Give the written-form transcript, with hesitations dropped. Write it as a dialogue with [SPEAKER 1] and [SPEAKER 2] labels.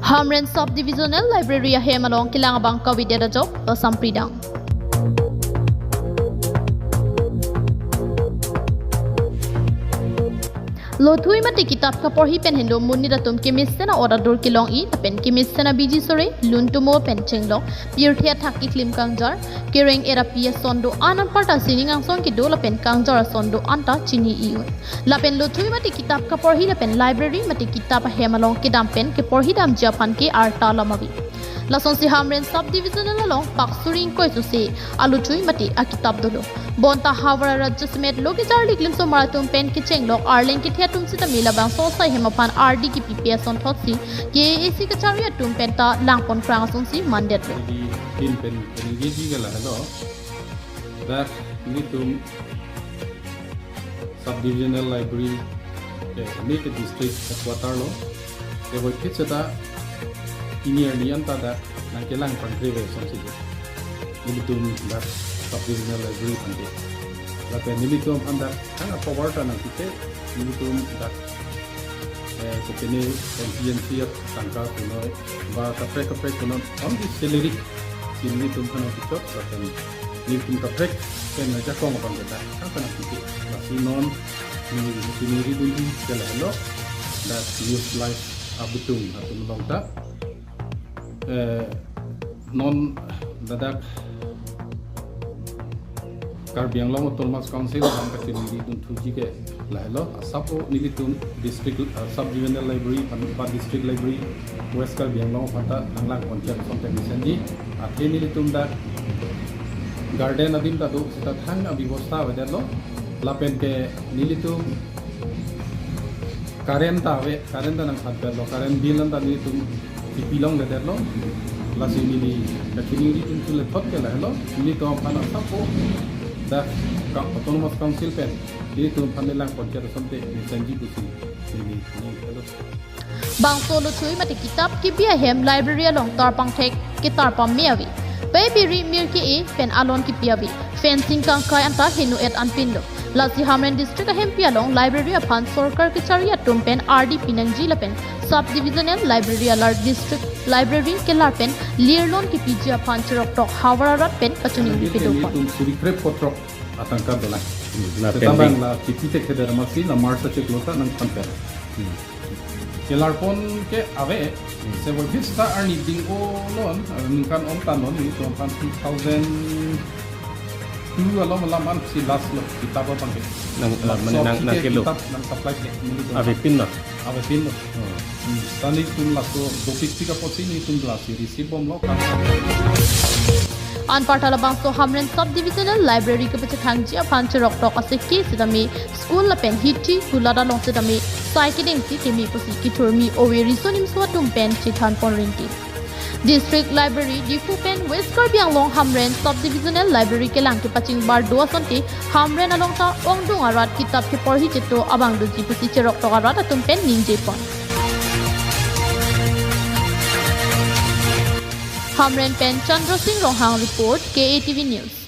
[SPEAKER 1] Hamren Sub Divisional Library ahem along kelang abang kave ajok pasampri dang. Lothui mati kitab ka porhi pen hendo munni datum kemis sena order dur kilong I pen kemis sena biji sore luntumo pen chenglong pirthia thaki klim kangjar kereng era pia sondo anan parta sining angsong ki dola pen kangjar sondo anta chini I la pen lothui mati kitab ka porhi la pen library mati kitab hemalong kidam pen ke porhi dam japan ke arta lamabi lason si Hamren Sub Divisional along paksuring koi su se aluthui mati a kitab dolo bonta hawara rajya smet loki charli glimso marathon pen ki chenglok arlen ki thia tum sita mila bang so sai hemapan rd ki pps on thotsi ke ac ka charya tum pen ta langpon frang son si mandet lo
[SPEAKER 2] in pen gi gala hello that nitum subdivisional library make a district headquarter lo they will pitch da ini anta da na kelang country we son si nitum da subdivisional library pande la pen nitum anda anga power na kite nitum da kopene NPNC tangka kuno ba kapre kuno on di salary sini tum kana kito pen nitum kapre pen na jakong bang da kana kite masih non sini ridun kala hello da news live abutung atau longta non dadak Karbiang long Thomas Council ang katinili dun tuji ke lahelo sapo nilitun district subdivisional library pan district library West Karbiang long pata anglang konjak sonte misenji athe nilitun da garden adim ta do sita thang abibostha wedelo lapen ke nilitum current nang khatelo current bill nang ta nilitum ipilong wedelo lasi mili katinili dun tule thot ke lahelo nilitum pana sapo da autonomous council pen itu panilang konjak sonte misenji busi ini hello
[SPEAKER 1] bang solo chui mati kitab ki bia hem library along tarpang thek ki tarpam miawi baby mir ki e pen alon ki piawi fencing kang kai anta henu et anpindo lasi Hamren district ahem pi along library aphan sarkar ki charia tum pen rd pinangji la pen sub divisional library alert district library ke lar pen lirlon ki piji aphan chirok tok hawara rat pen pachuni pido
[SPEAKER 2] tum suri krep potro atangka dola la pen la tipite kheder masi na marsa che klota nang pamper kelar pon ke ave se wo vista arni ding o lon kan on tanon ni to pan 2000 tu alom laman si last lo kitab apa ke nang kilo nang supply ke ave pin tani tum laso dopik ka posi ni tum glasi receive bom lo kan
[SPEAKER 1] an partala bang so Hamren Sub Divisional Library ke pacha thangji aphan chirok tok ase ki sidami school la pen hitti kulada long sidami cycling si temi posi ki thurmi owe risonim so tum pen chithan pon ringti District Library Difu pen West Karbiang long Hamren Sub Divisional Library ke lang ke paching bar do sonti Hamren along ta ongdung arat kitab ke porhi chito abang du ji posi chirok tok arat tum pen ninje pon Hamren pen Chandra Singh Rohang report KATV News